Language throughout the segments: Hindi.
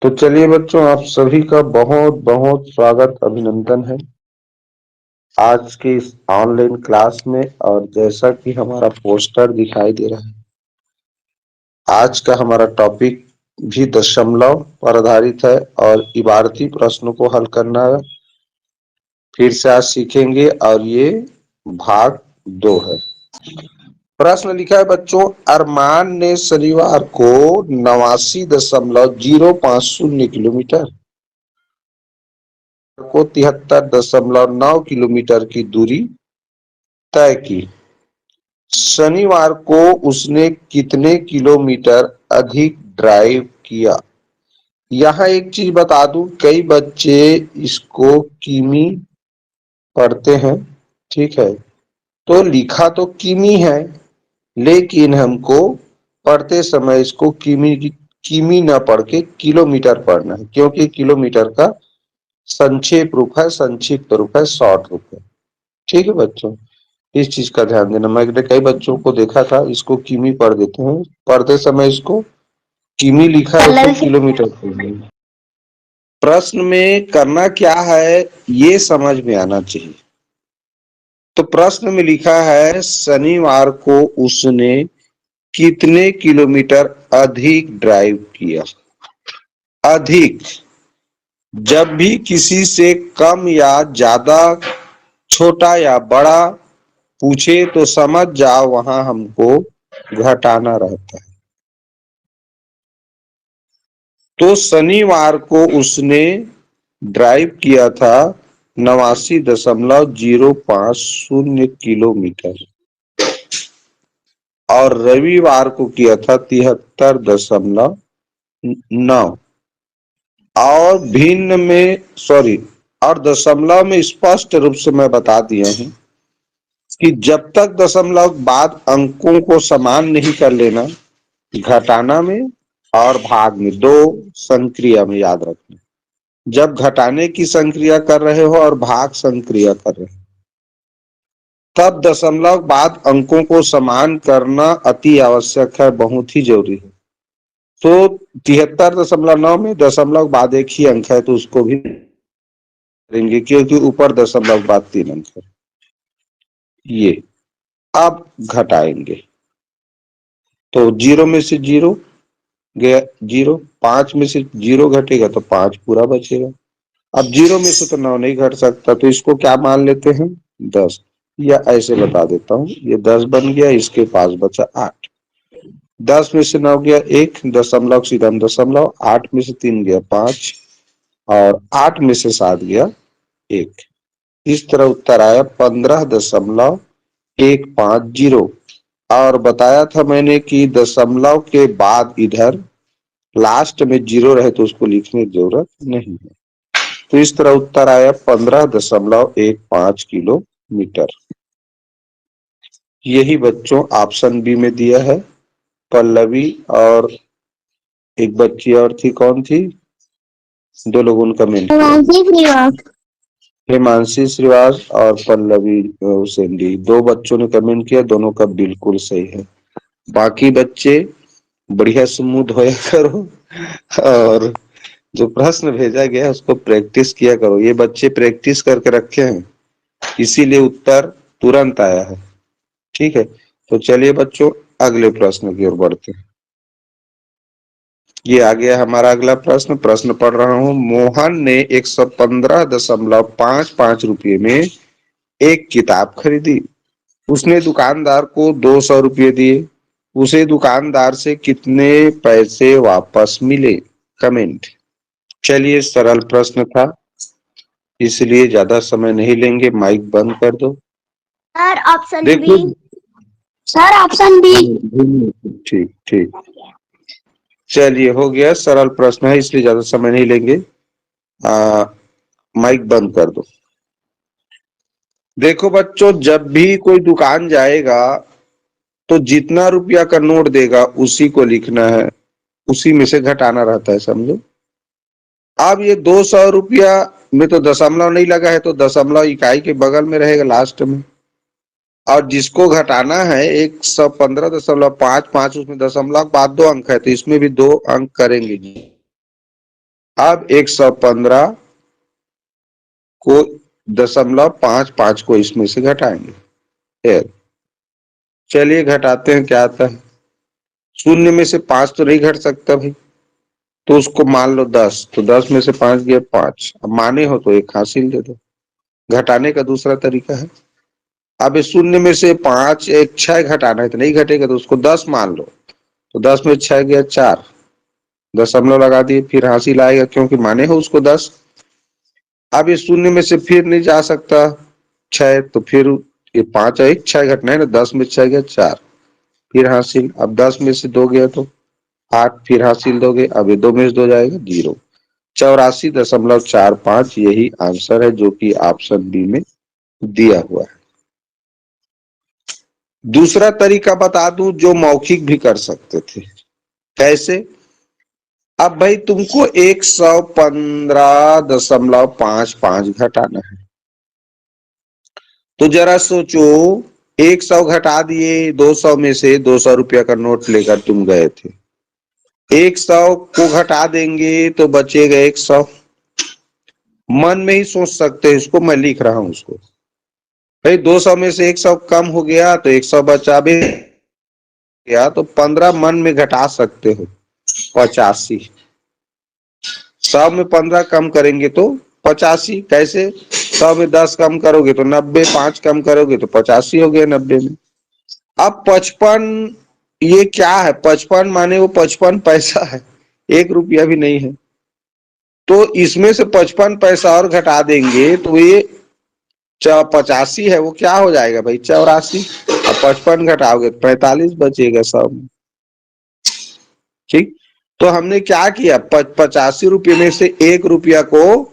तो चलिए बच्चों, आप सभी का बहुत बहुत स्वागत अभिनंदन है आज की इस ऑनलाइन क्लास में। और जैसा कि हमारा पोस्टर दिखाई दे रहा है, आज का हमारा टॉपिक भी दशमलव पर आधारित है और इबारती प्रश्नों को हल करना फिर से आज सीखेंगे। और ये भाग 2 है। प्रश्न लिखा है बच्चों, अरमान ने शनिवार को 89.050 किलोमीटर को 73.9 किलोमीटर की दूरी तय की। शनिवार को उसने कितने किलोमीटर अधिक ड्राइव किया? यहाँ एक चीज बता दूं, कई बच्चे इसको किमी पढ़ते हैं, ठीक है। तो लिखा तो किमी है, लेकिन हमको पढ़ते समय इसको किमी ना पढ़ के किलोमीटर पढ़ना है, क्योंकि किलोमीटर का संक्षेप रूप है, संक्षिप्त रूप है, शॉर्ट रूप है। ठीक है बच्चों, इस चीज का ध्यान देना। मैंने कई बच्चों को देखा था, इसको किमी पढ़ देते हैं, पढ़ते समय इसको किमी लिखा है, उसको किलोमीटर पढ़ना है। प्रश्न में करना क्या है ये समझ में आना चाहिए। तो प्रश्न में लिखा है, शनिवार को उसने कितने किलोमीटर अधिक ड्राइव किया? अधिक, जब भी किसी से कम या ज्यादा, छोटा या बड़ा पूछे तो समझ जाओ वहां हमको घटाना रहता है। तो शनिवार को उसने ड्राइव किया था 89.050 किलोमीटर और रविवार को किया था 73.9। और भिन्न में और दशमलव में स्पष्ट रूप से मैं बता दिया हूं कि जब तक दशमलव बाद अंकों को समान नहीं कर लेना, घटाना में और भाग में, दो संक्रिया में याद रखना। जब घटाने की संक्रिया कर रहे हो और भाग संक्रिया कर रहे हो, तब दशमलव बाद अंकों को समान करना अति आवश्यक है, बहुत ही जरूरी है। तो 73.9 में दशमलव बाद एक ही अंक है, तो उसको भी करेंगे, क्योंकि ऊपर दशमलव बाद 3 अंक है। ये अब घटाएंगे तो 0 में से 0 गया, 0, 5 में से 0 घटेगा तो 5 पूरा बचेगा। अब 0 में से तो 9 नहीं घट सकता, तो इसको क्या मान लेते हैं? 10। या ऐसे बता देता हूँ, ये 10 बन गया, इसके पास बचा 8। 10 में से 9 गया 1, दशमलव सीधा दशमलव, 8 में से 3 गया 5 और 8 में से 7 गया 1। इस तरह उत्तर आया 15.150। और बताया था मैंने कि दशमलव के बाद इधर लास्ट में 0 रहे तो उसको लिखने की जरूरत नहीं है। तो इस तरह उत्तर आया 15.15 किलोमीटर। यही बच्चों ऑप्शन बी में दिया है। पल्लवी और एक बच्ची और थी, कौन थी? 2 लोगों ने कमेंट किया, हिमांशी श्रीवास और पल्लवी हुसैन। 2 बच्चों ने कमेंट किया, दोनों का बिल्कुल सही है। बाकी बच्चे बढ़िया से मुंह धोया करो और जो प्रश्न भेजा गया है उसको प्रैक्टिस किया करो। ये बच्चे प्रैक्टिस करके रखे हैं, इसीलिए उत्तर तुरंत आया है। ठीक है, तो चलिए बच्चों अगले प्रश्न की ओर बढ़ते हैं। ये आ गया हमारा अगला प्रश्न। प्रश्न पढ़ रहा हूं। मोहन ने 115.55 रुपये में एक किताब खरीदी। उसने दुकानदार को 200 रुपये दिए। उसे दुकानदार से कितने पैसे वापस मिले? कमेंट। चलिए, सरल प्रश्न था, इसलिए ज्यादा समय नहीं लेंगे। माइक बंद कर दो। सर ऑप्शन देखो, बी। Sir option B. ठीक ठीक, चलिए हो गया। सरल प्रश्न है, इसलिए ज्यादा समय नहीं लेंगे। माइक बंद कर दो। देखो बच्चों, जब भी कोई दुकान जाएगा तो जितना रुपया का नोट देगा उसी को लिखना है, उसी में से घटाना रहता है, समझो। अब ये 200 रुपया में तो दशमलव नहीं लगा है, तो दशमलव इकाई के बगल में रहेगा लास्ट में। और जिसको घटाना है 115.55, उसमें दशमलव बाद 2 अंक है, तो इसमें भी 2 अंक करेंगे। अब 115 को 0.55 को इसमें से घटाएंगे। फिर चलिए घटाते हैं, क्या आता है। शून्य में से 5 तो नहीं घट सकता भाई, तो उसको मान लो 10, तो 10 में से 5 गया 5। अब माने हो तो 1 हासिल दे दो। घटाने का दूसरा तरीका है। अब इस शून्य में से 5 एक 6 घटाना है, तो नहीं घटेगा, तो उसको 10 मान लो। तो 10 में 6 गया 4, दशमलव लगा दिए, फिर हासिल आएगा क्योंकि माने हो उसको 10। अब इस शून्य में से फिर नहीं जा सकता 6, तो फिर ये 5 एक 6 घटना है ना, 10 में 6 गया 4, फिर हासिल। अब 10 में से 2 गया तो 8, फिर हासिल दोगे। अब ये 2 में से 2 जाएगा 0। 84.45 यही आंसर है जो कि ऑप्शन बी में दिया हुआ है। दूसरा तरीका बता दूं जो मौखिक भी कर सकते थे। कैसे? अब भाई तुमको 115.55 घटाना है, तो जरा सोचो, 100 घटा दिए, 200 में से 200 रुपया का नोट लेकर तुम गए थे। 100 को घटा देंगे तो बचेगा 100। मन में ही सोच सकते हैं, इसको मैं लिख रहा हूं उसको। भाई 200 में से 100 कम हो गया तो 100 बचा भी गया, तो 15 मन में घटा सकते हो 85। 100 में 15 कम करेंगे तो 85। कैसे? 100 में 10 कम करोगे तो 90, 5 कम करोगे तो 85 हो गया 90 में। अब 55, ये क्या है? 55 माने वो 55 पैसा है, 1 रुपया भी नहीं है। तो इसमें से 55 पैसा और घटा देंगे तो ये 85 है, वो क्या हो जाएगा भाई? 84। अब 55 घटाओगे तो 45 बचेगा 100 में। ठीक, तो हमने क्या किया, 85 रुपये में से 1 रुपया को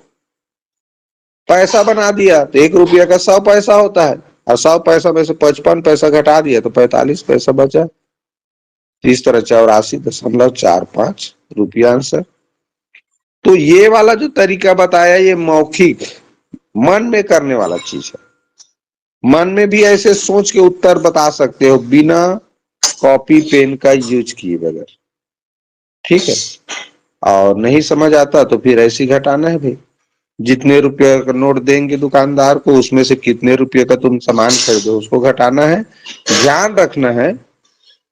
पैसा बना दिया, तो 1 रुपया का 100 पैसा होता है, और 100 पैसा में से 55 पैसा घटा दिया तो 45 पैसा बचा। इस तरह 84.45 रुपया आंसर। तो ये वाला जो तरीका बताया ये मौखिक, मन में करने वाला चीज है। मन में भी ऐसे सोच के उत्तर बता सकते हो बिना कॉपी पेन का यूज किए बगैर। ठीक है, और नहीं समझ आता तो फिर ऐसे ही घटाना है भाई। जितने रुपए का नोट देंगे दुकानदार को, उसमें से कितने रुपए का तुम सामान खरीदो उसको घटाना है। ध्यान रखना है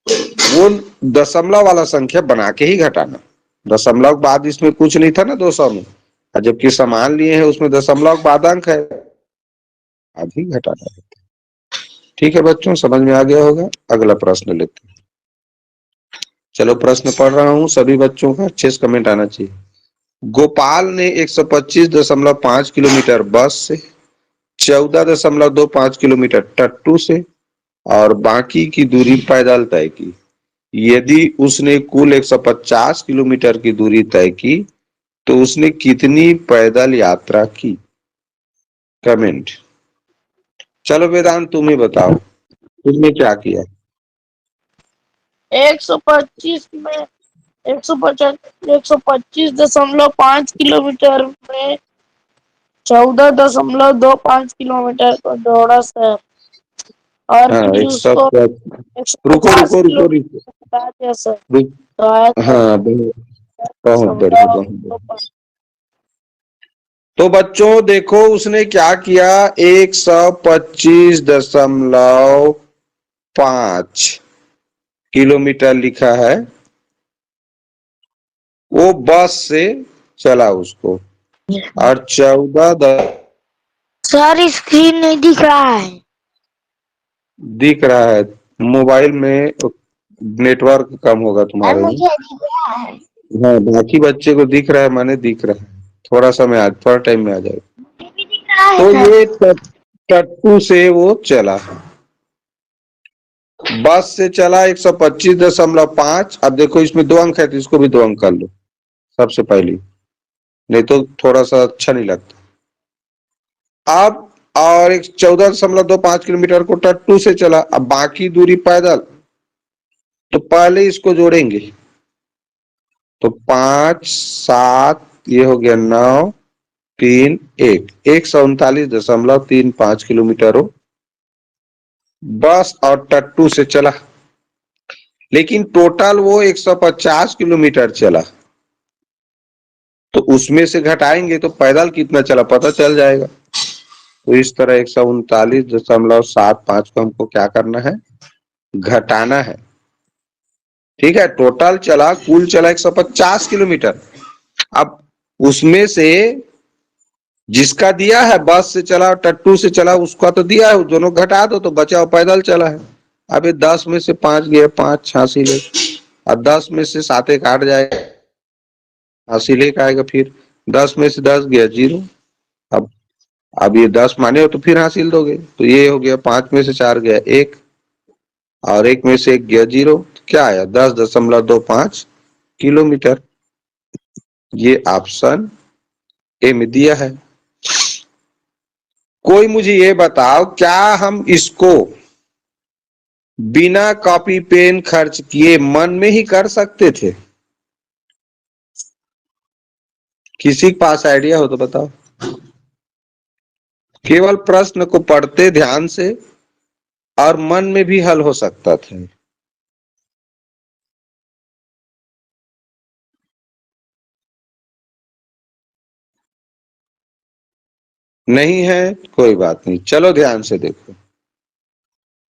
वो दशमलव वाला संख्या बना के ही घटाना। दशमलव बाद इसमें कुछ नहीं था ना 200 में, और जबकि सामान लिए हैं उसमें दशमलव बाद अंक है, आधी घटाना है। ठीक है बच्चों, समझ में आ गया होगा। अगला प्रश्न लेते हैं। चलो प्रश्न पढ़ रहा हूँ, सभी बच्चों का अच्छे से कमेंट आना चाहिए। गोपाल ने 125.5 किलोमीटर बस से, 14.25 किलोमीटर टट्टू से और बाकी की दूरी पैदल तय की। यदि उसने कुल 150 किलोमीटर की दूरी तय की तो उसने कितनी पैदल यात्रा की? कमेंट। चलो वेदांत तुम ही बताओ, तुमने क्या किया? 125 में 125.5 किलोमीटर में 14.25 किलोमीटर को दौड़ा सर, और हाँ फिर एक उसको सब, रुको 150 रुको रुको किलोमीटर रुको, हटा दिया सर, रुक, तो आया था हाँ बहुत बढ़िया बहुत बढ़िया। 14.25। तो बच्चों देखो उसने क्या किया, 125.5 किलोमीटर लिखा है, वो बस से चला उसको, और 14 सर स्क्रीन नहीं दिख रहा है। दिख रहा है। मोबाइल में नेटवर्क कम होगा सर तुम्हारे में। मुझे दिख रहा है। हाँ बाकी बच्चे को दिख रहा है, माने दिख रहा है। थोड़ा समय आज थोड़ा टाइम में आ जाएगा। मुझे भी दिख रहा है तो सर। ये टट्टू से वो चला, बस से चला 125.5। अब देखो इसमें 2 अंक है तो इसको भी 2 अंक कर लो सबसे पहले, नहीं तो थोड़ा सा अच्छा नहीं लगता। अब और एक 14.25 किलोमीटर को टट्टू से चला, अब बाकी दूरी पैदल, तो पहले इसको जोड़ेंगे, तो 5 7 ये हो गया 9 3 1, 139.35 किलोमीटर हो बस और टट्टू से चला। लेकिन टोटल वो 150 किलोमीटर चला। तो उसमें से घटाएंगे तो पैदल कितना चला पता चल जाएगा। तो इस तरह 139.75 को हमको क्या करना है, घटाना है। ठीक है, टोटल चला, कुल चला 150 किलोमीटर। अब उसमें से जिसका दिया है बस से चला टट्टू से चला उसका तो दिया है, दोनों घटा दो तो बचा पैदल चला है। अब ये 10 में से 5 गए, 5 86 ले, अब 10 में से 7 काट जाएगा, 80 लेके आएगा। फिर 10 में से 10 गया 0। अब ये 10 माने हो तो फिर हासिल दोगे, तो ये हो गया 5 में से 4 गया 1, और 1 में से 1 गया 0, तो क्या आया 10.25 किलोमीटर। ये ऑप्शन ए में दिया है। कोई मुझे ये बताओ, क्या हम इसको बिना कॉपी पेन खर्च किए मन में ही कर सकते थे? किसी के पास आइडिया हो तो बताओ। केवल प्रश्न को पढ़ते ध्यान से और मन में भी हल हो सकता था। नहीं है, कोई बात नहीं, चलो ध्यान से देखो।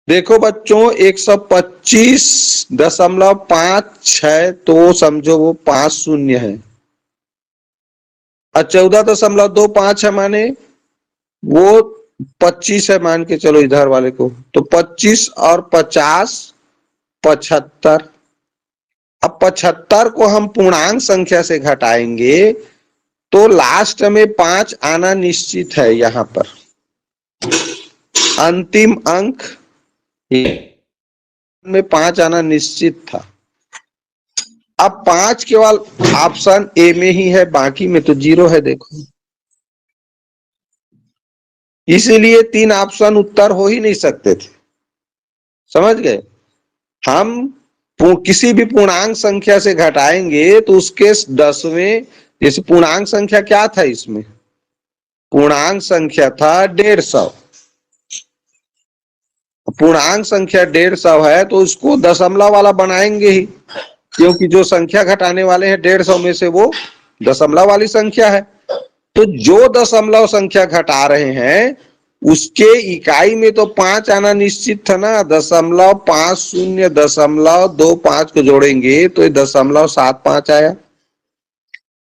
देखो बच्चों, 125.56 तो समझो वो 5 शून्य है, और 14.25 है माने वो 25 है, मान के चलो इधर वाले को, तो 25 और 50 75। अब 75 को हम पूर्णांक संख्या से घटाएंगे तो लास्ट में 5 आना निश्चित है। यहां पर अंतिम अंक में 5 आना निश्चित था। अब 5 केवल ऑप्शन ए में ही है, बाकी में तो 0 है। देखो, इसीलिए 3 ऑप्शन उत्तर हो ही नहीं सकते थे। समझ गए? हम किसी भी पूर्णांक संख्या से घटाएंगे तो उसके 10वें, जैसे पूर्णांक संख्या क्या था, इसमें पूर्णांक संख्या था 150। पूर्णांक संख्या 150 है तो उसको दशमलव वाला बनाएंगे ही, क्योंकि जो संख्या घटाने वाले हैं 150 में से वो दशमलव वाली संख्या है। तो जो दशमलव संख्या घटा रहे हैं उसके इकाई में तो 5 आना निश्चित था ना। 0.50.25 को जोड़ेंगे तो ये 0.75 आया,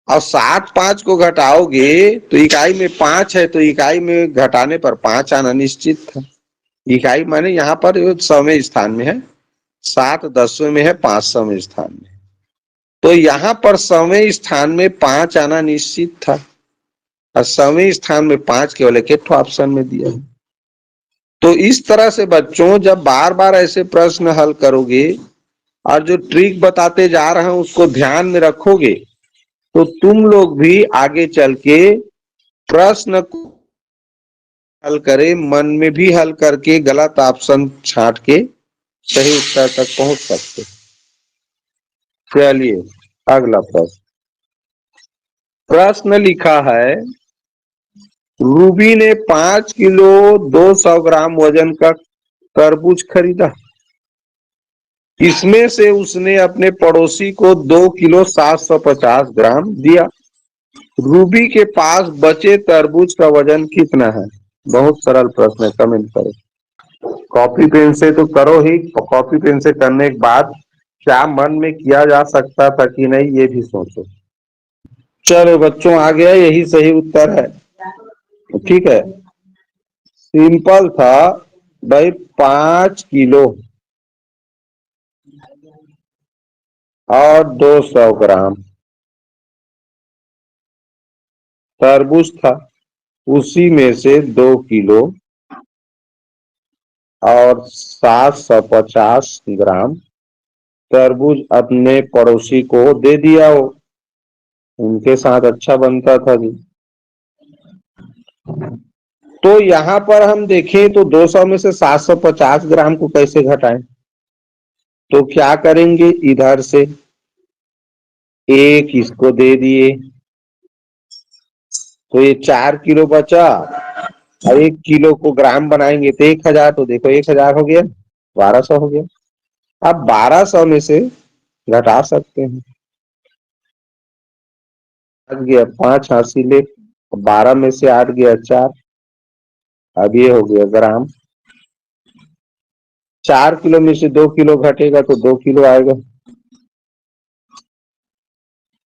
और 75 को घटाओगे तो इकाई में 5 है, तो इकाई में घटाने पर 5 आना निश्चित था। इकाई माने यहाँ पर 100वें स्थान में है, 7 10वें में है, 500वें स्थान में। तो यहाँ पर 100वें स्थान में 5 आना निश्चित था, और 100वें स्थान में 5 केवल एक ऑप्शन में दिया है। तो इस तरह से बच्चों जब बार बार ऐसे प्रश्न हल करोगे और जो ट्रिक बताते जा रहे हैं उसको ध्यान में रखोगे, तो तुम लोग भी आगे चल के प्रश्न को हल करे, मन में भी हल करके गलत ऑप्शन छांट के सही उत्तर तक पहुंच सकते। चलिए अगला प्रश्न। प्रश्न लिखा है, रूबी ने 5 किलो 200 ग्राम वजन का तरबूज खरीदा। इसमें से उसने अपने पड़ोसी को 2 किलो 750 ग्राम दिया। रूबी के पास बचे तरबूज का वजन कितना है? बहुत सरल प्रश्न है, कमेंट करो। कॉपी पेन से तो करो ही, कॉपी पेन से करने के बाद क्या मन में किया जा सकता था कि नहीं ये भी सोचो। चलो बच्चों आ गया, यही सही उत्तर है। ठीक है, सिंपल था भाई। 5 किलो और 200 ग्राम तरबूज था, उसी में से 2 किलो और 750 ग्राम तरबूज अपने पड़ोसी को दे दिया हो। उनके साथ अच्छा बनता था जी। तो यहाँ पर हम देखें तो 200 में से 750 ग्राम को कैसे घटाएं? तो क्या करेंगे, इधर से एक इसको दे दिए तो ये 4 किलो बचा, और 1 किलो को ग्राम बनाएंगे तो 1000, तो देखो 1000 हो गया, 1200 हो गया। अब 1200 में से घटा सकते हैं। आज गया 5 हासिले, 12 में से 8 गया 4। अब ये हो गया ग्राम। 4 किलो में से 2 किलो घटेगा तो 2 किलो आएगा।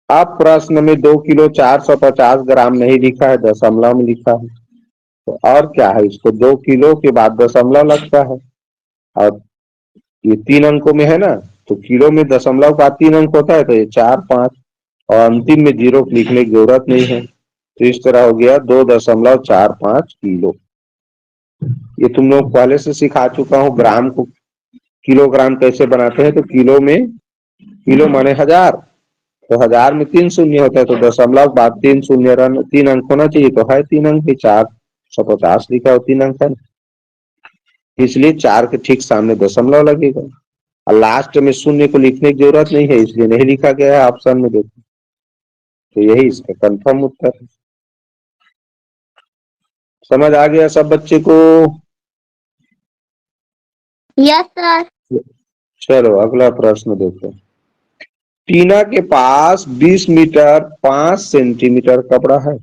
अब प्रश्न में 2 किलो 450 ग्राम नहीं लिखा है, दशमलव में लिखा है। तो और क्या है, इसको 2 किलो के बाद दशमलव लगता है। और ये 3 अंकों में है ना, तो किलो में दशमलव का 3 अंक होता है, तो ये 4, 5 और अंतिम में 0 लिखने की जरूरत नहीं है। तो इस तरह हो गया 2.45 किलो। ये तुम लोग पहले से सिखा चुका हूँ। ग्राम को किलोग्राम कैसे बनाते हैं, तो किलो में, किलो माने 1000, तो 1000 में 3 शून्य होता है, तो दशमलव बाद 3 शून्य 3 अंक होना चाहिए, तो है 3 अंक। 450 लिखा हो 3 अंक है, इसलिए 4 के ठीक सामने दशमलव लगेगा। और लास्ट में शून्य को लिखने की जरूरत नहीं है, इसलिए नहीं लिखा गया है ऑप्शन में, देखो। तो यही इसका कंफर्म उत्तर है। समझ आ गया सब बच्चे को? Yes sir. चलो अगला प्रश्न देखो। टीना के पास 20 मीटर 5 सेंटीमीटर कपड़ा है।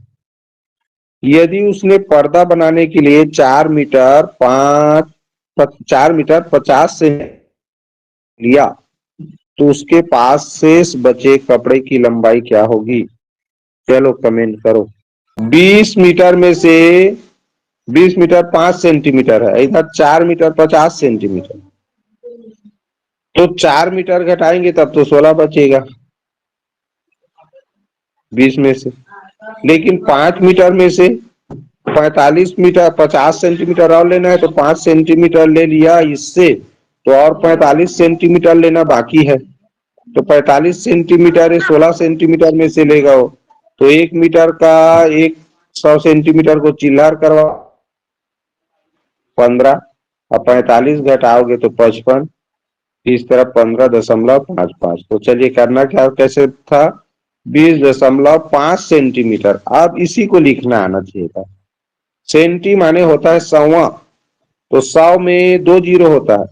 यदि उसने पर्दा बनाने के लिए 4 मीटर 50 से लिया, तो उसके पास शेष बचे कपड़े की लंबाई क्या होगी? चलो कमेंट करो। 20 मीटर में से 20 मीटर 5 सेंटीमीटर है, इधर 4 मीटर 50 सेंटीमीटर, तो 4 मीटर घटाएंगे तब तो 16 बचेगा 20 में से। लेकिन 5 मीटर में से 45 मीटर 50 सेंटीमीटर और लेना है, तो 5 सेंटीमीटर ले लिया इससे, तो और 45 सेंटीमीटर लेना बाकी है। तो 45 सेंटीमीटर 16 सेंटीमीटर में से लेगा वो, तो 1 मीटर का 100 सेंटीमीटर को चिल्लार करवा 15, और 45 घटाओगे तो 55, इस तरह 15.55। तो चलिए करना क्या, कैसे था, 20.5 सेंटीमीटर। अब इसी को लिखना आना चाहिए था। सेंटी माने होता है 100वां, तो 100 में 2 जीरो होता है,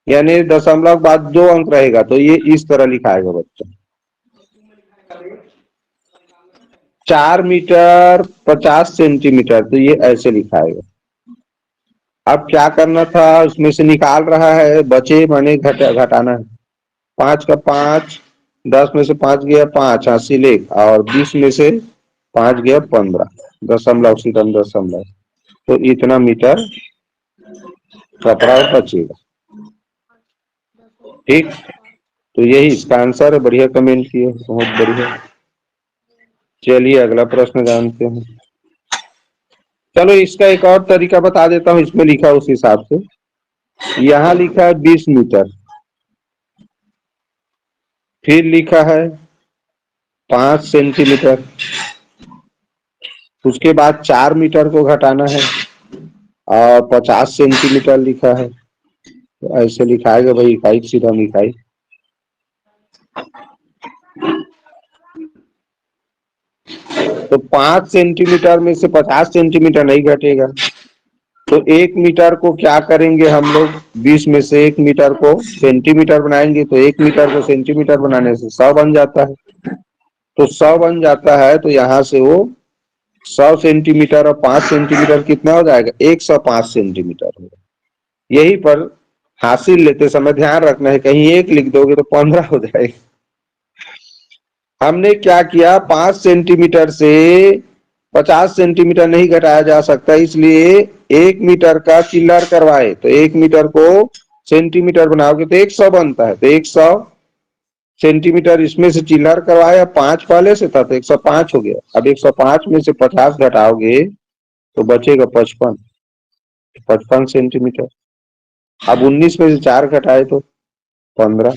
यानी दशमलव के बाद 2 अंक रहेगा, तो ये इस तरह लिखाएगा बच्चा। 4 मीटर 50 सेंटीमीटर, तो ये ऐसे लिखाएगा। अब क्या करना था, उसमें से निकाल रहा है, बचे माने घटाना है। 5 का 5, 10 में से 5 गया 5 80 लेख, और 20 में से 5 गया 15, दशमलव सीधम दशमलव, तो इतना मीटर कपड़ा बचेगा। ठीक, तो यही इसका आंसर है। बढ़िया कमेंट किए, बहुत बढ़िया। चलिए अगला प्रश्न जानते हैं। चलो इसका एक और तरीका बता देता हूँ, इसमें लिखा उस हिसाब से। यहाँ लिखा है 20 मीटर, फिर लिखा है 5 सेंटीमीटर, उसके बाद 4 मीटर को घटाना है, और 50 सेंटीमीटर लिखा है। तो ऐसे लिखाएगा भाई, इकाई सीधा इकाई। तो 5 सेंटीमीटर में से 50 सेंटीमीटर नहीं घटेगा, तो 1 मीटर को क्या करेंगे हम लोग, 20 में से 1 मीटर को सेंटीमीटर बनाएंगे, तो 1 मीटर को सेंटीमीटर बनाने से 100 बन जाता है। तो 100 बन जाता है, तो यहाँ से वो 100 सेंटीमीटर और 5 सेंटीमीटर कितना हो जाएगा, 105 सेंटीमीटर होगा। यही पर हासिल लेते समय ध्यान रखना है, कहीं 1 लिख दोगे तो 15 हो जाएगा। हमने क्या किया, 5 सेंटीमीटर से 50 सेंटीमीटर नहीं घटाया जा सकता, इसलिए 1 मीटर का चिल्लर करवाए, तो 1 मीटर को सेंटीमीटर बनाओगे तो 100 बनता है, तो 100 सेंटीमीटर इसमें से चिल्लर करवाया, 5 पहले से था तो 105 हो गया। अब 105 में से 50 घटाओगे तो बचेगा 55 सेंटीमीटर। अब 19 में से 4 घटाए तो 15,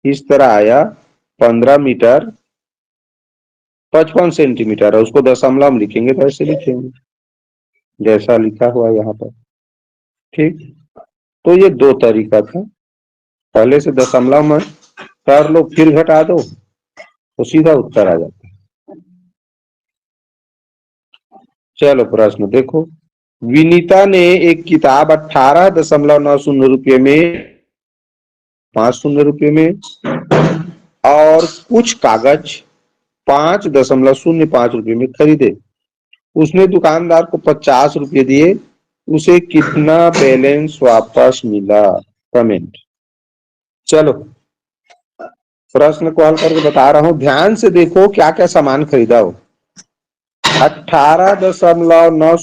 इस तरह आया 15 मीटर 55 सेंटीमीटर है। उसको दशमलव लिखेंगे तो ऐसे लिखेंगे जैसा लिखा हुआ यहाँ पर। ठीक, तो ये 2 तरीका था, पहले से दशमलव में कर लो फिर घटा दो तो सीधा उत्तर आ जाता है। चलो प्रश्न देखो। विनीता ने एक किताब 18.90 रुपये में, 5 शून्य रुपये में, और कुछ कागज 5.05 रुपये में खरीदे, उसने दुकानदार को 50 रुपये दिए, उसे कितना बैलेंस वापस मिला? कमेंट। चलो प्रश्न को हल करके बता रहा हूं, ध्यान से देखो क्या क्या सामान खरीदा हो। 18.9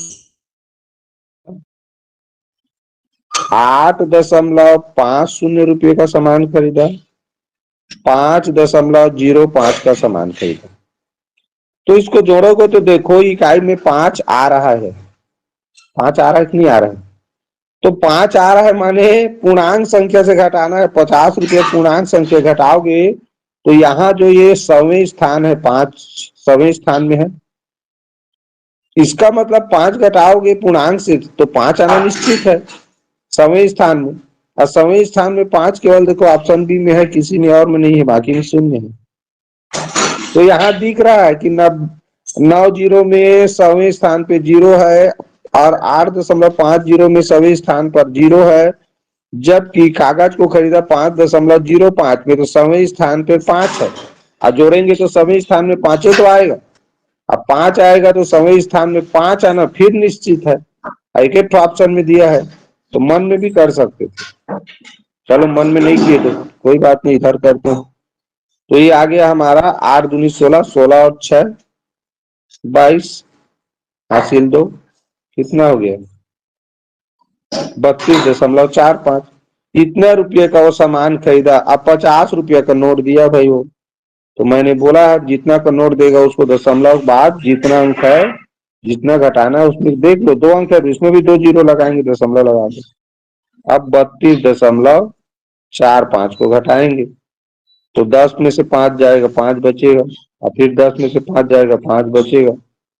8.50 रुपये का सामान खरीदा, 5.05 का सामान खरीदा। तो इसको जोड़ोगे तो देखो इकाई में 5 आ रहा है, 5 आ रहा है कि नहीं आ रहा है? तो 5 आ रहा है माने पूर्णांक संख्या से घटाना है। 50 रुपये पूर्णांक संख्या घटाओगे तो यहाँ जो ये 100वें स्थान है, 5 100वें स्थान में है। इसका मतलब 5 घटाओगे पूर्णांक से तो 5 आना निश्चित है 100वें स्थान में। और 100वें स्थान में 5 केवल देखो ऑप्शन बी में है, किसी में और में नहीं है, बाकी में शून्य है। तो यहाँ दिख रहा है कि 9 जीरो में 100वें स्थान पे 0 है और 8.50 में 100वें स्थान पर 0 है, जबकि कागज को खरीदा 5.05 में, तो 100वें स्थान पे 5 है। और जोड़ेंगे तो 100वें स्थान में 5 तो आएगा। अब 5 आएगा तो 100वें स्थान में 5 आना फिर निश्चित है। एक एक ऑप्शन में दिया है तो मन में भी कर सकते थे, चलो मन में नहीं किए तो कोई बात नहीं, इधर करते हैं। तो ये आ गया हमारा 8 दूनी 16, 16 और 6 22 हासिल 2, कितना हो गया? 32.45। इतने रुपये का वो सामान खरीदा। अब 50 रुपये का नोट दिया भाई वो, तो मैंने बोला जितना का नोट देगा उसको दशमलव बाद जितना अंक है, जितना घटाना है उसमें देख लो, 2 अंक है इसमें भी 2 जीरो लगाएंगे, दशमलव लगा दो। अब 32.45 को घटाएंगे तो 10 में से 5 जाएगा, 5 बचेगा, और फिर 10 में से 5 जाएगा, 5 बचेगा,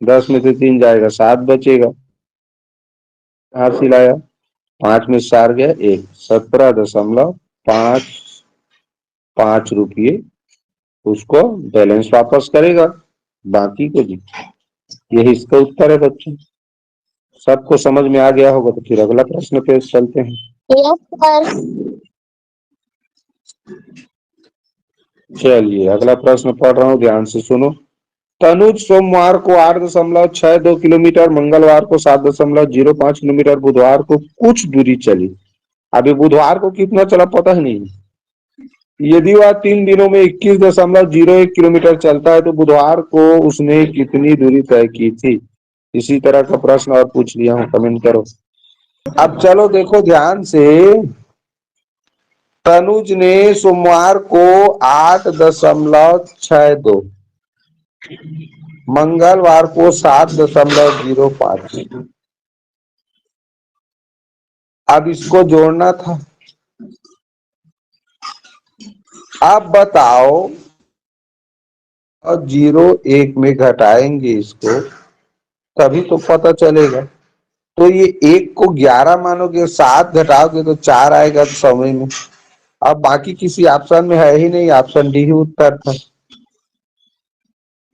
10 में से 3 जाएगा, 7 बचेगा। हासिल आया 5 में 4 गया 1, 17.55 रुपये उसको बैलेंस वापस करेगा, बाकी को जी। यही इसका उत्तर है बच्चों। सबको समझ में आ गया होगा तो फिर अगला प्रश्न पे चलते हैं। Yes sir. चलिए अगला प्रश्न पढ़ रहा हूँ, ध्यान से सुनो। तनुज सोमवार को 8.62 किलोमीटर, मंगलवार को 7.05 किलोमीटर, बुधवार को कुछ दूरी चली। अभी बुधवार को कितना चला पता ही नहीं। यदि वह 3 दिनों में 21.01 किलोमीटर चलता है तो बुधवार को उसने कितनी दूरी तय की थी? इसी तरह का प्रश्न और पूछ लिया हूं, कमेंट करो। अब चलो देखो ध्यान से, तनुज ने सोमवार को 8.62, मंगलवार को 7.05। अब इसको जोड़ना था। अब बताओ, और 0 1 में घटाएंगे इसको तभी तो पता चलेगा। तो ये 1 को 11 मानोगे, 7 घटाओगे तो 4 आएगा 100वें में। अब बाकी किसी ऑप्शन में है ही नहीं, ऑप्शन डी ही उत्तर था।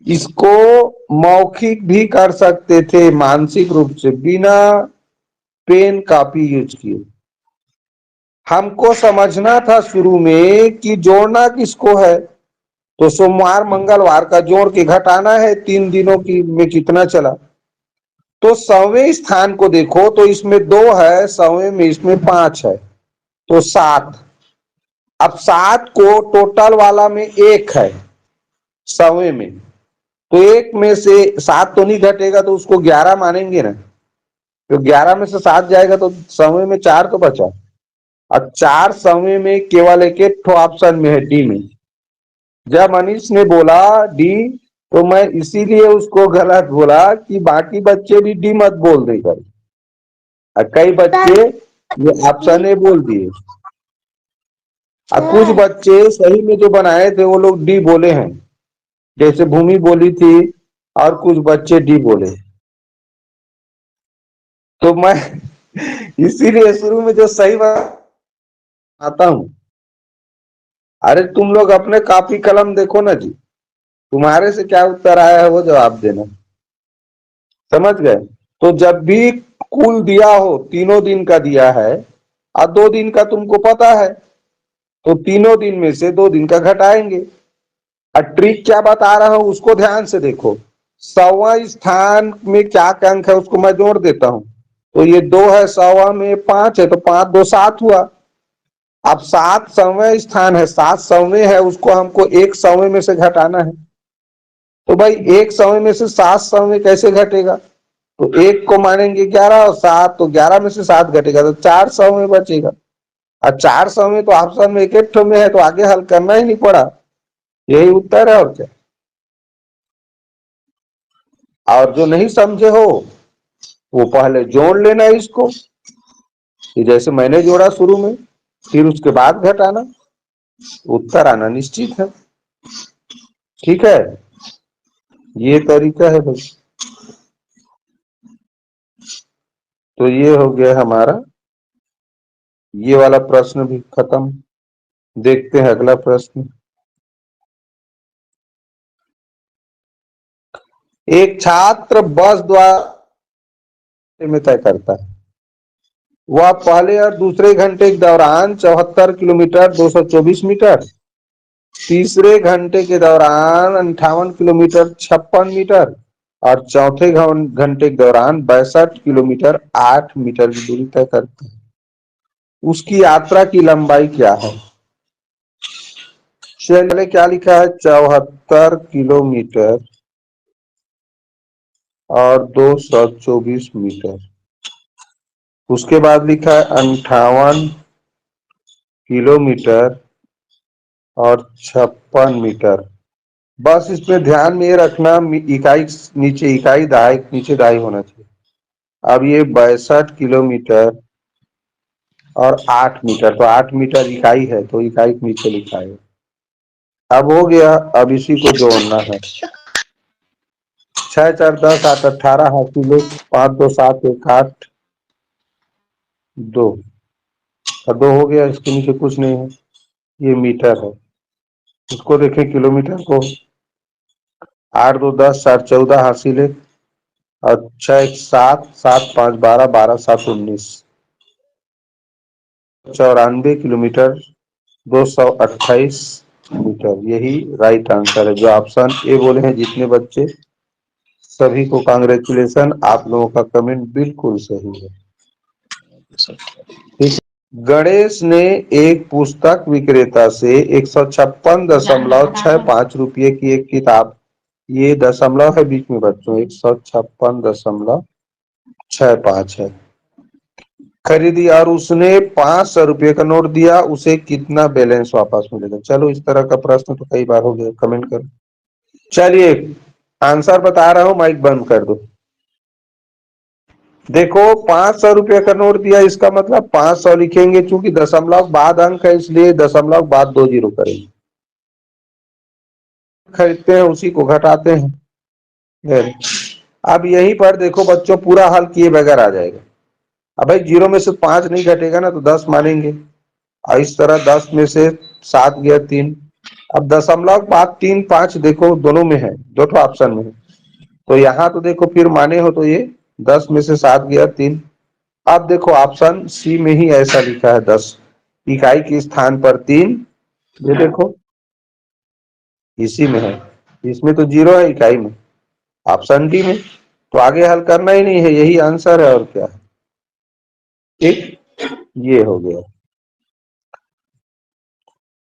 इसको मौखिक भी कर सकते थे, मानसिक रूप से, बिना पेन कॉपी यूज किए। हमको समझना था शुरू में कि जोड़ना किसको है, तो सोमवार मंगलवार का जोड़ के घटाना है 3 दिनों की में कितना चला। तो 100वें स्थान को देखो तो इसमें 2 है, 100वें में इसमें 5 है, तो 7। अब 7 को टोटल वाला में 1 है 100वें में, तो 1 में से 7 तो नहीं घटेगा तो उसको 11 मानेंगे ना। तो 11 में से 7 जाएगा तो 100वें में 4 तो बचा, और 4 100वें में केवल एक ऑप्शन में है, डी में। जब अनिश ने बोला डी तो मैं इसीलिए उसको गलत बोला कि बाकी बच्चे भी डी मत बोल दे कर, और कई बच्चे ये ऑप्शन ए बोल दिए, और कुछ बच्चे सही में जो बनाए थे वो लोग डी बोले हैं, जैसे भूमि बोली थी और कुछ बच्चे डी बोले। तो मैं इसीलिए शुरू में जो सही आता हूं। अरे तुम लोग अपने कॉपी कलम देखो ना जी, तुम्हारे से क्या उत्तर आया है वो जवाब देना, समझ गए? तो जब भी कुल दिया हो, तीनों दिन का दिया है और 2 दिन का तुमको पता है, तो तीनों दिन में से 2 दिन का घटाएंगे, ट्रिक क्या बता रहा हूं उसको ध्यान से देखो। 100वां स्थान में क्या अंक है उसको मैं जोड़ देता हूं। तो ये 2 है, 100वां में 5 है, तो 5 2 7 हुआ। अब 7 100वें स्थान है, 7 100वें है, उसको हमको 1 100वें में से घटाना है। तो भाई 1 100वें में से 7 100वें कैसे घटेगा? तो 1 को मानेंगे 11 और 7, तो 11 में से 7 घटेगा तो 4 100वें बचेगा। और 4 100वें तो ऑप्शन में एक एक में है, तो आगे हल करना ही नहीं पड़ा। यही उत्तर है और क्या। और जो नहीं समझे हो वो पहले जोड़ लेना इसको, जैसे मैंने जोड़ा शुरू में, फिर उसके बाद घटाना, उत्तर आना निश्चित है। ठीक है, ये तरीका है भाई। तो ये हो गया हमारा ये वाला प्रश्न भी खत्म। देखते हैं अगला प्रश्न। एक छात्र बस द्वारा में तय करता है, वह पहले और दूसरे घंटे के दौरान 74 किलोमीटर 224 मीटर, तीसरे घंटे के दौरान 58 किलोमीटर 56 मीटर और चौथे घंटे के दौरान 62 किलोमीटर 8 मीटर की दूरी तय करता है। उसकी यात्रा की लंबाई क्या है? चलिए क्या लिखा है, 74 किलोमीटर और 224 मीटर। उसके बाद लिखा है 58 किलोमीटर और 56 मीटर। बस इसमें ध्यान में ये रखना, इकाई नीचे इकाई दाई नीचे दाई होना चाहिए। अब ये 62 किलोमीटर और 8 मीटर, तो 8 मीटर इकाई है तो इकाई के नीचे लिखा है। अब हो गया, अब इसी को जोड़ना है। 6 4 10 8 18 हासिल 5 2 7 1 8 2, और 2 हो गया, इसके नीचे कुछ नहीं है, ये मीटर है। इसको देखें किलोमीटर को, 8 2 10 4 14 हासिल है और 6 1 7 7 5 12 12 7 19, 94 किलोमीटर 228 मीटर। यही राइट आंसर है, जो ऑप्शन ए बोले हैं जितने बच्चे, सभी को कांग्रेचुलेशन, आप लोगों का कमेंट बिल्कुल सही है। ठीक। गणेश ने एक पुस्तक विक्रेता से 156.65 रुपये की एक किताब, ये दशमलव है बीच में बच्चों, 156.65 है, खरीदी और उसने 500 रुपये का नोट दिया, उसे कितना बैलेंस वापस मिलेगा? चलो इस तरह का प्रश्न तो कई बार हो गया, कमेंट करो। चलिए आंसर बता रहा हूं, माइक बंद कर दो। देखो 500 रुपये का नोट दिया, इसका मतलब 500 लिखेंगे, चूंकि दशमलव बाद अंक है इसलिए दशमलव बाद 2 जीरो करेंगे। खरीदते हैं उसी को घटाते हैं। अब यहीं पर देखो बच्चों, पूरा हल किए बगैर आ जाएगा। अब भाई 0 में से 5 नहीं घटेगा ना, तो 10 मानेंगे, और इस तरह 10 में से 7 गया 3। अब दशमलव बाद 3 5 देखो दोनों में है, दोनों ऑप्शन में है, तो यहाँ तो देखो फिर माने हो तो ये 10 में से 7 गया 3। अब देखो ऑप्शन सी में ही ऐसा लिखा है, 10 इकाई के स्थान पर 3, ये देखो इसी में है, इसमें तो 0 है इकाई में, ऑप्शन डी में, तो आगे हल करना ही नहीं है, यही आंसर है और क्या है। ठीक, ये हो गया।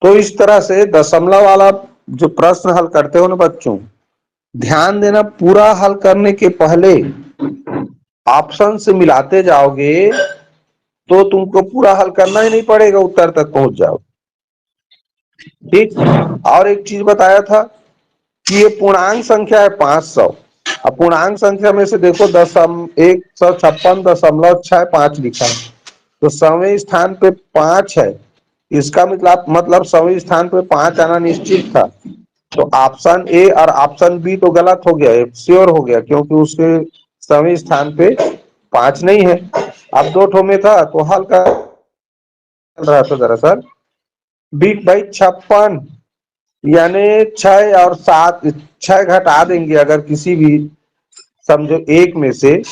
तो इस तरह से दशमलव वाला जो प्रश्न हल करते हो ना बच्चों, ध्यान देना, पूरा हल करने के पहले ऑप्शन से मिलाते जाओगे तो तुमको पूरा हल करना ही नहीं पड़ेगा, उत्तर तक पहुंच जाओ। ठीक, और एक चीज बताया था कि ये पूर्णांक संख्या है 500। अब पूर्णांक संख्या में से देखो 156.65 लिखा है, तो 100वें स्थान पे 5 है, इसका मतलब 100वें स्थान पे 5 आना निश्चित था। तो ऑप्शन ए और ऑप्शन बी तो गलत हो गया, श्योर हो गया, क्योंकि उसके 100वें स्थान पे 5 नहीं है। अब 2 ठो में था तो हल कर रहा था दरअसल बी बाई 56, यानी 6 और 7, 6 घटा देंगे अगर किसी भी, समझो 1 में से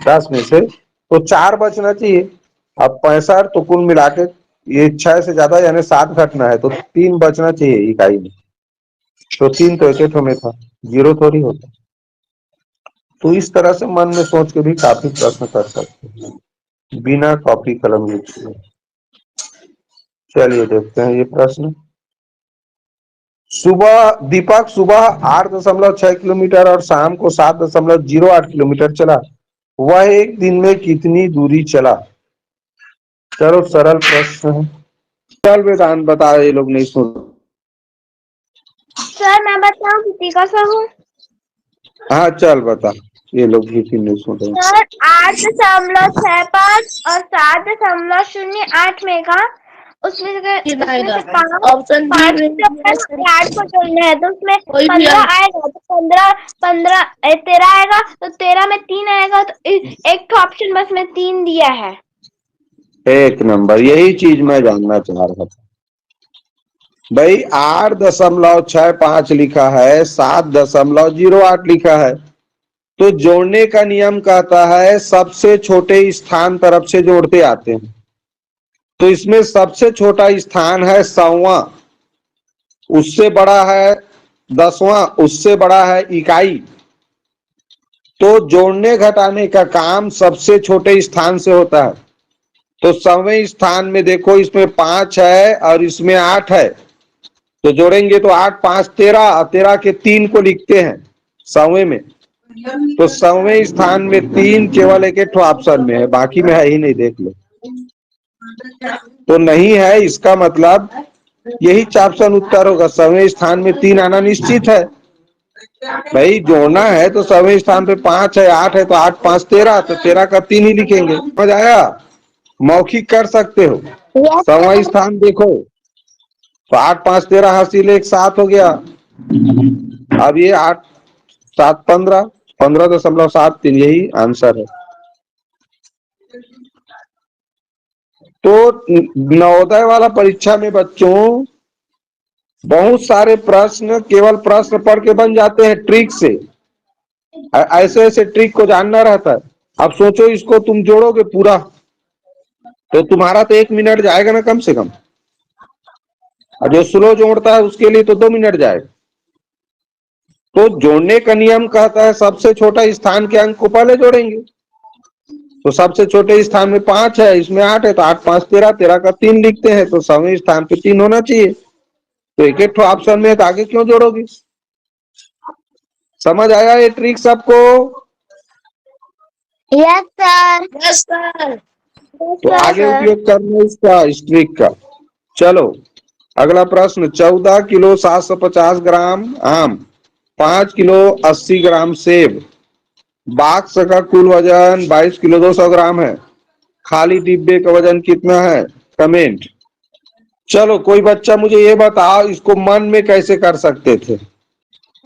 10 में से, तो 4 बचना चाहिए। अब 65 तो कुल मिला के ये 6 से ज्यादा यानी 7 घटना है, तो 3 बचना चाहिए इकाई में। तो 3 तो एक में था, 0 थोड़ी होता। तो इस तरह से मन में सोच के भी काफी प्रश्न कर सकते हैं बिना कॉपी कलम लिखे। चलिए देखते हैं ये प्रश्न। दीपक सुबह 8.6 किलोमीटर और शाम को 7.08 किलोमीटर चला। वह एक दिन में कितनी दूरी चला? चलो सरल प्रश्न है। चल वेदांत बता, ये लोग नहीं सुन। सर मैं बताऊं किसी का सा हूँ। हाँ चल बता, ये लोग भी फिर नहीं सुन रहे। सर 8.65 और 7.08 में का उसमें से ऑप्शन पाँच को जोड़ना है तो उसमें 15 आएगा, तो 15 13 आएगा, तो 13 में 3 आएगा, तो एक ऑप्शन बस में 3 दिया है। एक नंबर, यही चीज मैं जानना चाह रहा था भाई। 8.65 लिखा है, 7.08 लिखा है, तो जोड़ने का नियम कहता है सबसे छोटे स्थान तरफ से जोड़ते आते हैं। तो इसमें सबसे छोटा स्थान है 100वां, उससे बड़ा है 10वां, उससे बड़ा है इकाई। तो जोड़ने घटाने का काम सबसे छोटे स्थान से होता है। तो 100वें स्थान में देखो, इसमें 5 है और इसमें 8 है, तो जोड़ेंगे तो 8 5 13, और 13 के 3 को लिखते हैं 100वें में। तो 100वें स्थान में 3 केवल एक ऑप्शन में है, बाकी में है ही नहीं, देख लो। तो नहीं है, इसका मतलब यही ऑप्शन उत्तर होगा। 100वें स्थान में 3 आना निश्चित है। भाई जोड़ना है तो 100वें स्थान पे 5 है, 8 है, तो 8 5 13, तो 13 का 3 ही लिखेंगे। समझ आया? मौखिक कर सकते हो। 100वां स्थान देखो तो 8 5 13 हासिल 1 7 हो गया। अब ये 8 7 15, 15.73, यही आंसर है। तो नवोदय वाला परीक्षा में बच्चों बहुत सारे प्रश्न केवल प्रश्न पढ़ के बन जाते हैं ट्रिक से। ऐसे ऐसे ट्रिक को जानना रहता है। अब सोचो इसको तुम जोड़ोगे पूरा, तो तुम्हारा तो 1 मिनट जाएगा ना कम से कम, और जो स्लो जोड़ता है उसके लिए तो 2 मिनट जाएगा। तो जोड़ने का नियम कहता है सबसे छोटा स्थान के अंक को पहले जोड़ेंगे। तो सबसे छोटे स्थान में 5 है, इसमें 8 है, तो 8 5 13, 13 का 3 लिखते हैं, तो 100वें स्थान पे 3 होना चाहिए। तो एक एक ऑप्शन में, तो आगे क्यों जोड़ोगे? समझ आया ये ट्रिक सबको? Yes sir. Yes sir. तो आगे उपयोग करना इसका, इस ट्रिक का। चलो अगला प्रश्न। 14 किलो 750 ग्राम आम, 5 किलो 80 ग्राम सेब, बॉक्स का कुल वजन 22 किलो 200 ग्राम है। खाली डिब्बे का वजन कितना है? कमेंट। चलो कोई बच्चा मुझे ये बताओ, इसको मन में कैसे कर सकते थे?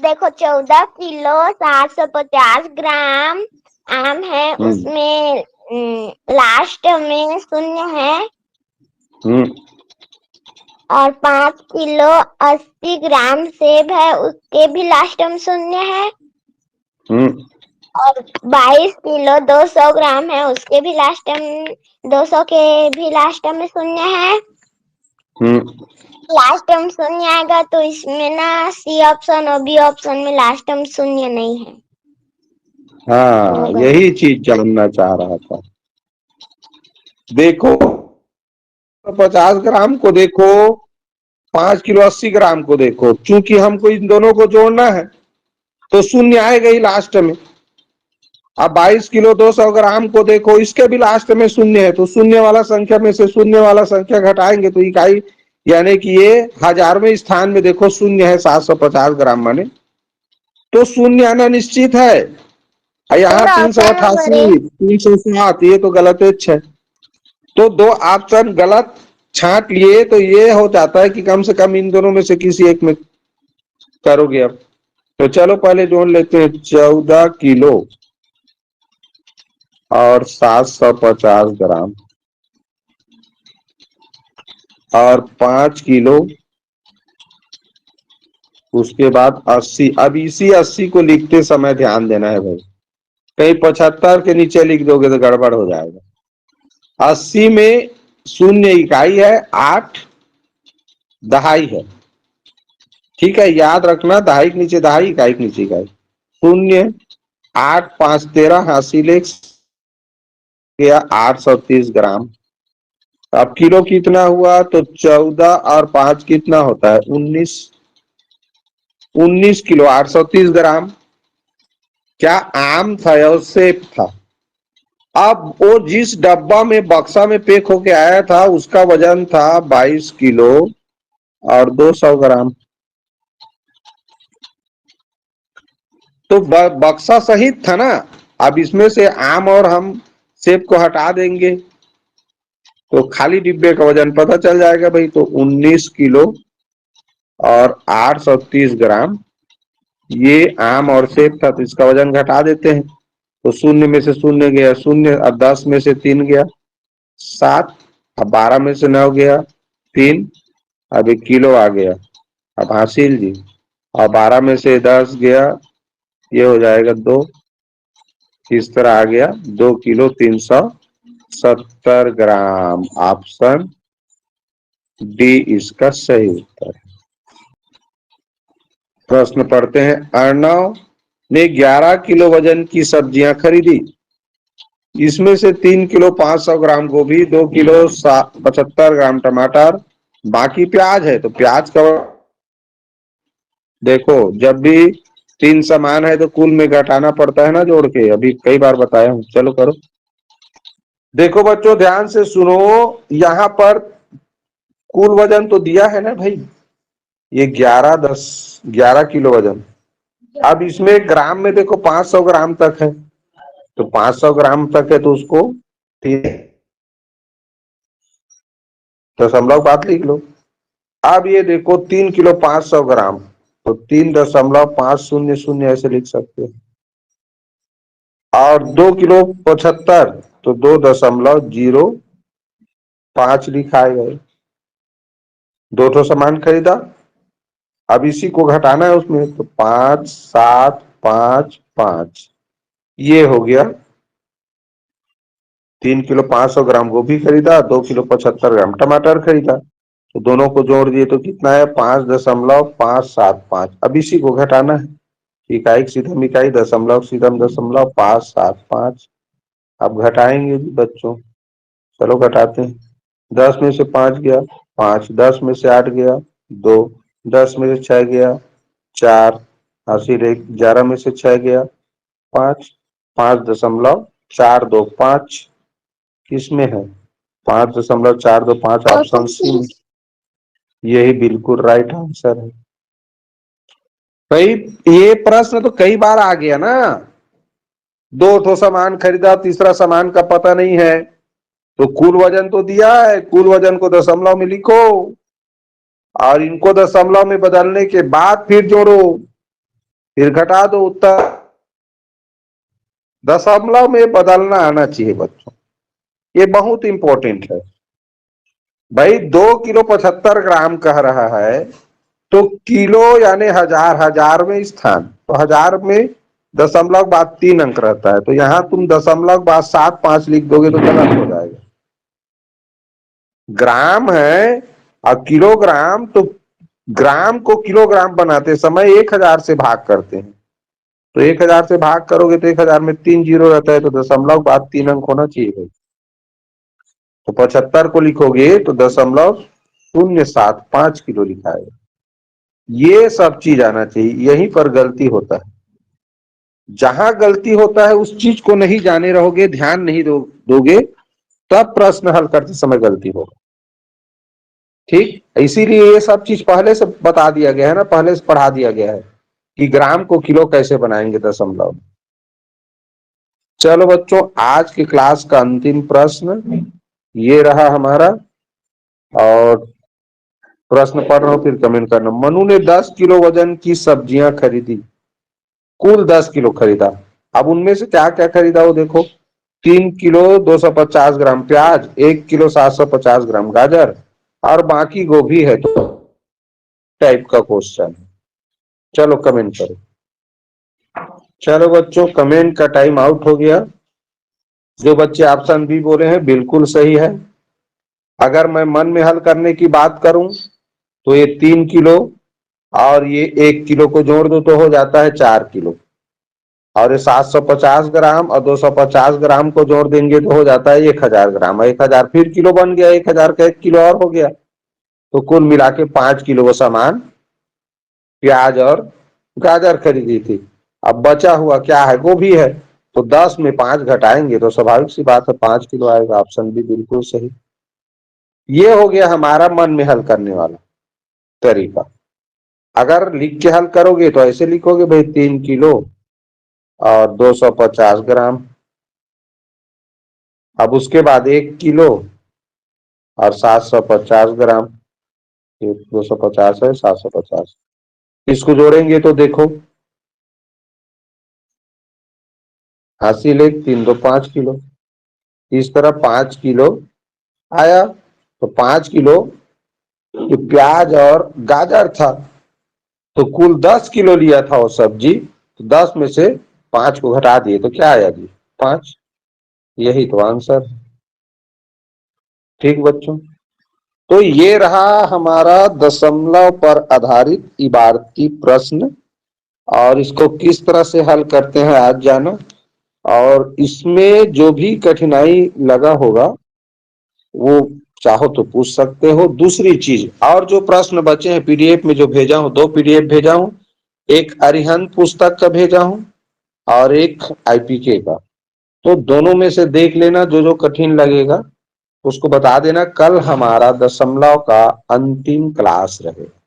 देखो 14 किलो 750 ग्राम आम है, उसमें लास्ट में 0 है, और 5 किलो 80 ग्राम सेब है, उसके भी लास्ट में 0 है, और 22 किलो 200 ग्राम है, उसके भी लास्ट में 200 के भी लास्ट में 0 है। लास्ट में 0 आएगा, तो इसमें ना सी ऑप्शन और बी ऑप्शन में लास्ट में 0 नहीं है। हाँ यही चीज जानना चाह रहा था। देखो 50 ग्राम को देखो, 5 किलो 80 ग्राम को देखो, क्योंकि हमको इन दोनों को जोड़ना है तो 0 आएगा ही लास्ट में। अब 22 किलो 200 ग्राम को देखो, इसके भी लास्ट में 0 है, तो 0 वाला संख्या में से 0 वाला संख्या घटाएंगे तो इकाई, यानी कि ये हजारवें स्थान में देखो 0 है 750 ग्राम माने, तो 0 आना निश्चित है। यहाँ 388 307, ये तो गलत है। तो 2 ऑप्शन गलत छांट लिए, तो ये हो जाता है कि कम से कम इन दोनों में से किसी एक में करोगे। अब तो चलो पहले जोड़ लेते हैं। 14 किलो और 750 ग्राम और 5 किलो, उसके बाद 80। अब इसी 80 को लिखते समय ध्यान देना है भाई, कहीं 75 के नीचे लिख दोगे तो गड़बड़ हो जाएगा। 80 में 0 इकाई है, 8 दहाई है, ठीक है, याद रखना, दहाई के नीचे दहाई, इकाई के नीचे इकाई। 0, 8, 5, 13 हासिल गया 830 ग्राम। अब किलो कितना हुआ, तो 14 और 5 कितना होता है, 19। 19 किलो 830 ग्राम क्या आम था या सेब था। अब वो जिस डब्बा में बक्सा में पैक होके आया था उसका वजन था 22 किलो और 200 ग्राम। तो बक्सा सहित था ना। अब इसमें से आम और हम सेब को हटा देंगे तो खाली डिब्बे का वजन पता चल जाएगा भाई। तो 19 किलो और 830 ग्राम ये आम और सेब था, तो इसका वजन घटा देते हैं। तो 0 में से 0 गया 0, अब 10 में से 3 गया 7, अब 12 में से 9 गया 3, अब 1 किलो आ गया। अब हासिल जी, और 12 में से 10 गया, ये हो जाएगा 2, इस तरह आ गया 2 किलो 370 ग्राम। ऑप्शन डी इसका सही उत्तर है। प्रश्न पढ़ते हैं। अर्णव ने 11 किलो वजन की सब्जियां खरीदी। इसमें से 3 किलो 500 ग्राम गोभी, 2 किलो 75 ग्राम टमाटर, बाकी प्याज है। तो प्याज का देखो, जब भी 3 सामान है तो कुल में घटाना पड़ता है ना जोड़ के, अभी कई बार बताया हूं। चलो करो। देखो बच्चों ध्यान से सुनो, यहां पर कुल वजन तो दिया है ना भाई, ये 11 किलो वजन। अब इसमें ग्राम में देखो 500 ग्राम तक है, तो 500 ग्राम तक है तो उसको 3 दशमलव बात लिख लो। अब ये देखो 3 किलो 500 ग्राम, तो 3.500 ऐसे लिख सकते हैं। और 2 किलो 75, तो 2.05 लिखा है। 2 सामान खरीदा, अब इसी को घटाना है उसमें, तो 5, 7, 5, 5, ये हो गया। 3 किलो 500 ग्राम गोभी खरीदा, 2 किलो 75 ग्राम टमाटर खरीदा, तो दोनों को जोड़ दिए तो कितना है, 5.575। अब इसी को घटाना है, इकाई सीधम इकाई, दशमलव सीधम दशमलव, 575। अब घटाएंगे जी बच्चों, चलो घटाते हैं। 10 में से 5 गया 5, 10 में से 8 गया 2, 10 में से 6 गया 4, हासिल 1, 11 में से 6 गया 5, 5.425 किसमें है, 5.425 ऑप्शन सी में। यही बिल्कुल राइट आंसर है भाई। ये प्रश्न तो कई बार आ गया ना, 2 सामान खरीदा, तीसरा सामान का पता नहीं है, तो कुल वजन तो दिया है, कुल वजन को दशमलव में लिखो और इनको दशमलव में बदलने के बाद फिर जोड़ो, फिर घटा दो उत्तर। दशमलव में बदलना आना चाहिए बच्चों, ये बहुत इंपॉर्टेंट है भाई। 2 किलो 75 ग्राम कह रहा है, तो किलो यानी हजार, हजार में स्थान, तो हजार में दशमलव बाद 3 अंक रहता है, तो यहां तुम दशमलव बाद 7, 5 लिख दोगे तो गलत हो जाएगा। ग्राम है और किलोग्राम, तो ग्राम को किलोग्राम बनाते समय 1000 से भाग करते हैं, तो 1000 से भाग करोगे तो 1000 में 3 जीरो रहता है, तो दशमलव बाद 3 अंक होना चाहिए। तो 75 को लिखोगे तो 0.075 किलो लिखा है। ये सब चीज आना चाहिए, यहीं पर गलती होता है। जहां गलती होता है उस चीज को नहीं जाने रहोगे, ध्यान नहीं दोगे, तब प्रश्न हल करते समय गलती होगा। ठीक, इसीलिए ये सब चीज पहले से बता दिया गया है ना, पहले से पढ़ा दिया गया है कि ग्राम को किलो कैसे बनाएंगे दशमलव। चलो बच्चों, आज की क्लास का अंतिम प्रश्न ये रहा हमारा, और प्रश्न पढ़ रहा हूं फिर कमेंट करना। मनु ने 10 किलो वजन की सब्जियां खरीदी, कुल 10 किलो खरीदा। अब उनमें से क्या क्या खरीदा वो देखो। 3 किलो 250 ग्राम प्याज, 1 किलो 750 ग्राम गाजर और बाकी गोभी है। तो टाइप का क्वेश्चन है। चलो कमेंट करो। चलो बच्चों, कमेंट का टाइम आउट हो गया। जो बच्चे ऑप्शन बी बोले हैं बिल्कुल सही है। अगर मैं मन में हल करने की बात करूं तो ये 3 किलो और ये 1 किलो को जोड़ दो तो हो जाता है 4 किलो, और ये 750 ग्राम और 250 ग्राम को जोड़ देंगे तो हो जाता है 1000 ग्राम, 1000 फिर किलो बन गया, 1000 का 1 किलो और हो गया। तो कुल मिला के 5 किलो वो सामान प्याज और गाजर खरीदी थी। अब बचा हुआ क्या है, गोभी है, तो 10 में 5 घटाएंगे तो स्वाभाविक सी बात है 5 किलो आएगा। ऑप्शन भी बिल्कुल सही। ये हो गया हमारा मन में हल करने वाला तरीका। अगर लिख के हल करोगे तो ऐसे लिखोगे भाई 3 किलो और 250 ग्राम, अब उसके बाद 1 किलो और 750 ग्राम, 250 है 750, इसको जोड़ेंगे तो देखो, हासिल 1 3 2 5 किलो, इस तरह 5 किलो आया। तो 5 किलो जो प्याज और गाजर था, तो कुल 10 किलो लिया था वो सब्जी, तो 10 में से 5 को घटा दिए तो क्या आया जी, 5। यही तो आंसर। ठीक बच्चों, तो ये रहा हमारा दशमलव पर आधारित इबारती प्रश्न, और इसको किस तरह से हल करते हैं आज जानो। और इसमें जो भी कठिनाई लगा होगा वो चाहो तो पूछ सकते हो। दूसरी चीज, और जो प्रश्न बचे हैं पीडीएफ में जो भेजा हूं, 2 पीडीएफ भेजा हूं, एक अरिहंत पुस्तक का भेजा हूं और एक आईपीके का, तो दोनों में से देख लेना, जो जो कठिन लगेगा उसको बता देना। कल हमारा दशमलव का अंतिम क्लास रहेगा।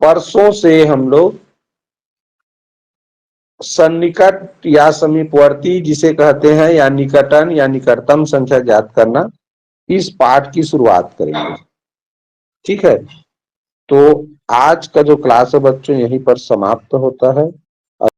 परसों से हम लोग सन्निकट या समीपवर्ती जिसे कहते हैं, या निकटन या निकटतम संख्या ज्ञात करना, इस पाठ की शुरुआत करेंगे। ठीक है, तो आज का जो क्लास है बच्चों यहीं पर समाप्त होता है।